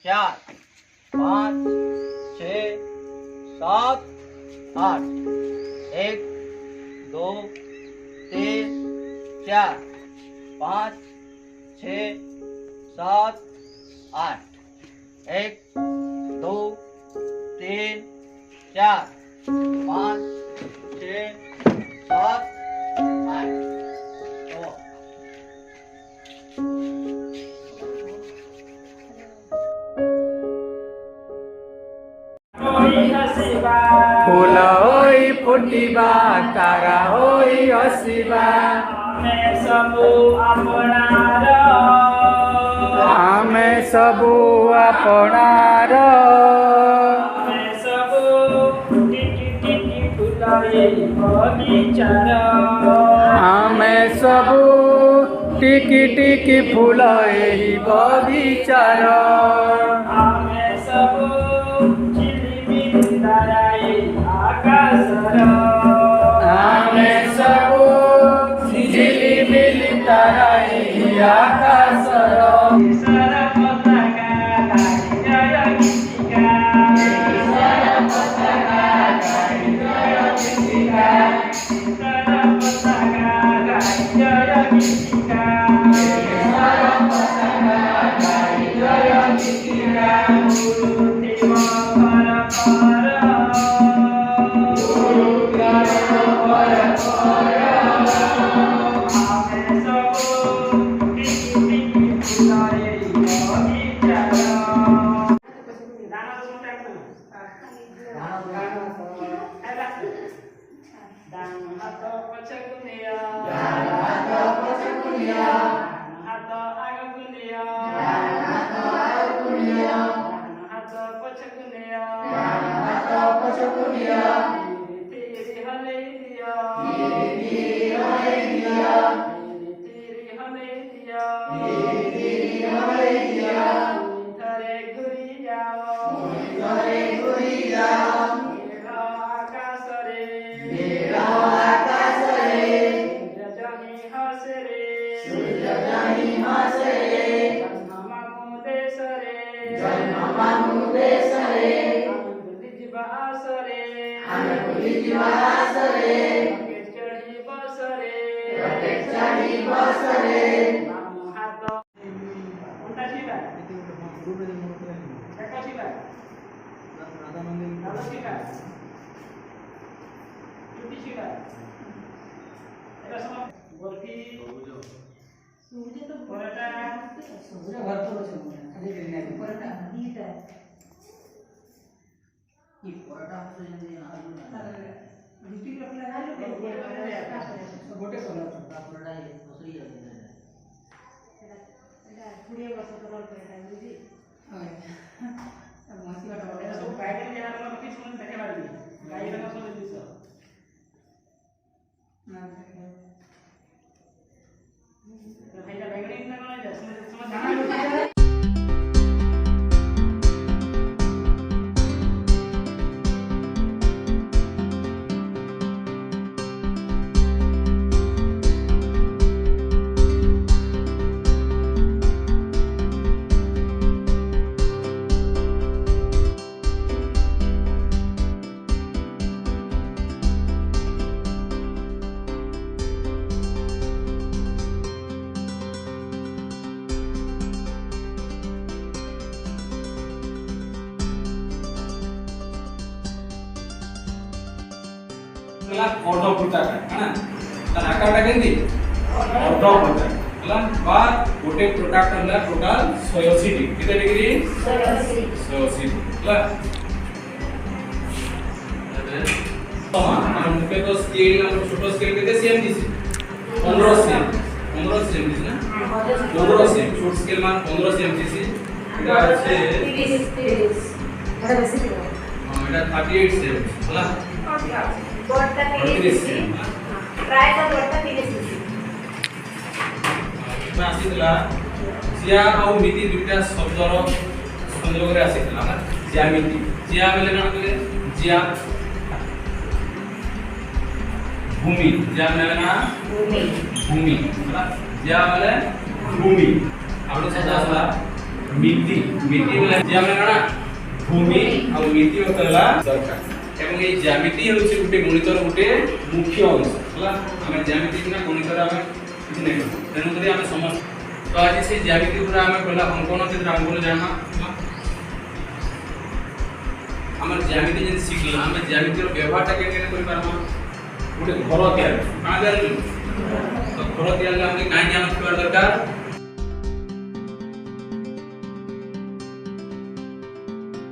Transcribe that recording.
4 5 6 7 8 1 2 3 4 5 6 7 8 1 2 3 4 5 6 7 8 तो फूल होई फुटिबा तारा होई हसिबा आमे सबु आपणार आमे सबु टिकी टिकी फूल एही बगीचार आमे सबु झिलिमिली ताराई आकाशर आमे सबु झिलिमिली तारा एही आकाशर सर पताका लाई जय गीतिका सर पताका लाई जय गीतिका सर पताका लाई जय गीतिका सर पताका लाई जय गीतिका देव पर आमे सबु टिकी टिकी फुलाए बगीचार दान हात पछकुनिया हात आगकुनिया हात पछकुनिया तेरी हले दिया तेरी हले दिया धरे घुरी जाओ मेरा आकाश रे जजनी हस रे जन्म देश रे आमे भूली जिबा आस रे रकेट चढ़ी बस रे मामू हाथ उल्टा सीधा एक सीधा दादा सीधा चुटी सीधा এটা সময় বরফি সূর্য তো পরোটা সূর্য ঘর তো আছে খালি বিনা পরোটা দিটা কি পরোটা হচ্ছে যদি আলু না রুটি রকলে আলু গোটে সোনা পরোটা মসুরি আছে এটা পুরে বসে তো বল পরোটা বুঝি হয় মসুরি এটা সব প্যাকেট বিহার में किस मन देखे बाड़ी गाई रंग सब दिस ना भाईला बैंगनी ना ना समझ जाना कला ऑर्डर पुटाका है ना तर आकारटा केंदी ऑर्डर पुटाका कला बा गोटे प्रोडक्ट हमला टोटल 180 डिग्री केते डिग्री 180 कला हम मुके तो स्केल हम छोटो स्केल केते सेम दिस 15 सेम दिस ना 15 सेम छोट स्केल मान 15 सेम दिस এটা আছে 30 এটা বেশি দিও এটা 38 সেম কলা गोटा 30 ट्राई तो गोटा 30 में आसीला जिया और मिति दुटा शब्दर संयोग रे आसीला ना ज्यामिति जिया बेले ना बेले जिया भूमि जिया बेले ना भूमि होला जिया बेले भूमि आपण सदा आसला मिति मिति बोले जे हम कणा भूमि और मिति होतला दरकार एवं ये ज्यामिति होछि गुटे गणितर गुटे मुख्य अंश हला हम ज्यामिति बिना गणितर हम किछ नै करू तेनु करी हम समझ तो आज से ज्यामिति पूरा हम पहला अंकन चित्र अंकन जाना हमर ज्यामिति जे सिखला हम ज्यामिति रो व्यवहार ता केने करि पारमा गुटे घर तयार काना तयार तो घर तयार हम काई ज्ञान थोड़ा दरकार